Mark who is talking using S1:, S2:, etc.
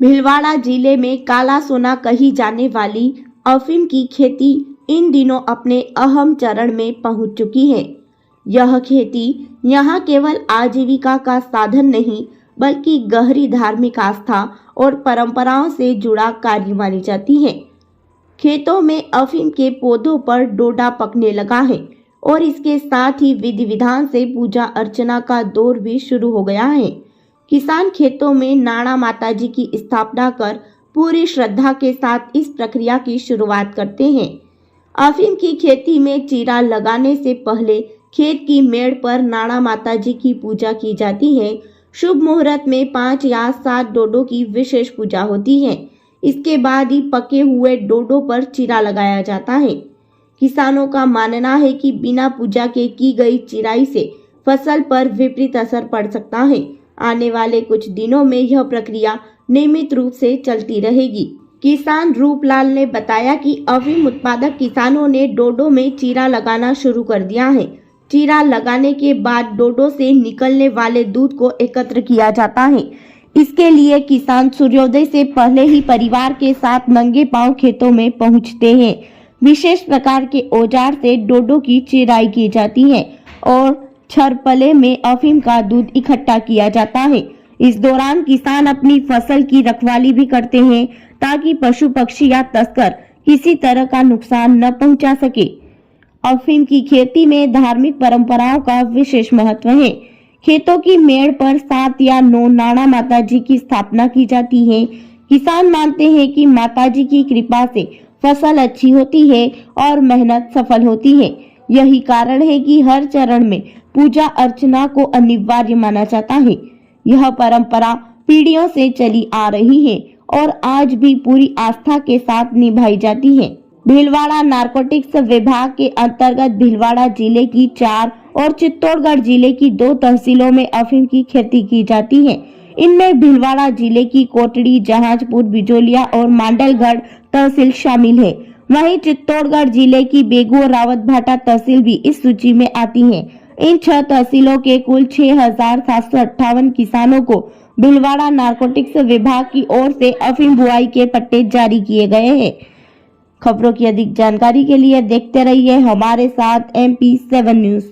S1: भीलवाड़ा जिले में काला सोना कही जाने वाली अफीम की खेती इन दिनों अपने अहम चरण में पहुंच चुकी है। यह खेती यहां केवल आजीविका का साधन नहीं बल्कि गहरी धार्मिक आस्था और परंपराओं से जुड़ा कार्य मानी जाती है। खेतों में अफीम के पौधों पर डोडा पकने लगा है और इसके साथ ही विधि विधान से पूजा अर्चना का दौर भी शुरू हो गया है। किसान खेतों में नाड़ा माताजी की स्थापना कर पूरी श्रद्धा के साथ इस प्रक्रिया की शुरुआत करते हैं। अफीम की खेती में चीरा लगाने से पहले खेत की मेड़ पर नाड़ा माताजी की पूजा की जाती है। शुभ मुहूर्त में 5 या 7 डोडों की विशेष पूजा होती है। इसके बाद ही पके हुए डोडों पर चीरा लगाया जाता है। किसानों का मानना है कि बिना पूजा के की गई चिराई से फसल पर विपरीत असर पड़ सकता है। आने वाले कुछ दिनों में यह प्रक्रिया नियमित रूप से चलती रहेगी। किसान रूपलाल ने बताया कि अफीम उत्पादक किसानों ने डोडो में चीरा लगाना शुरू कर दिया है। चीरा लगाने के बाद डोडो से निकलने वाले दूध को एकत्र किया जाता है। इसके लिए किसान सूर्योदय से पहले ही परिवार के साथ नंगे पांव खेतों में पहुंचते हैं। विशेष प्रकार के औजार से डोडो की चिराई की जाती है और छरपले में अफीम का दूध इकट्ठा किया जाता है। इस दौरान किसान अपनी फसल की रखवाली भी करते हैं ताकि पशु पक्षी या तस्कर किसी तरह का नुकसान न पहुंचा सके। अफीम की खेती में धार्मिक परंपराओं का विशेष महत्व है। खेतों की मेड़ पर 7 या 9 नाड़ा माताजी की स्थापना की जाती है। किसान मानते हैं कि माताजी की कृपा से फसल अच्छी होती है और मेहनत सफल होती है। यही कारण है कि हर चरण में पूजा अर्चना को अनिवार्य माना जाता है। यह परंपरा पीढ़ियों से चली आ रही है और आज भी पूरी आस्था के साथ निभाई जाती है। भीलवाड़ा नारकोटिक्स विभाग के अंतर्गत भीलवाड़ा जिले की 4 और चित्तौड़गढ़ जिले की 2 तहसीलों में अफीम की खेती की जाती है। इनमें भीलवाड़ा जिले की कोटड़ी, जहाजपुर, बिजोलिया और मांडलगढ़ तहसील शामिल है। वहीं चित्तौड़गढ़ जिले की बेगू और रावतभाटा तहसील भी इस सूची में आती है। इन 6 तहसीलों के कुल 6,758 किसानों को भीलवाड़ा नारकोटिक्स विभाग की ओर से अफीम बुआई के पट्टे जारी किए गए हैं। खबरों की अधिक जानकारी के लिए देखते रहिए हमारे साथ MP7 न्यूज।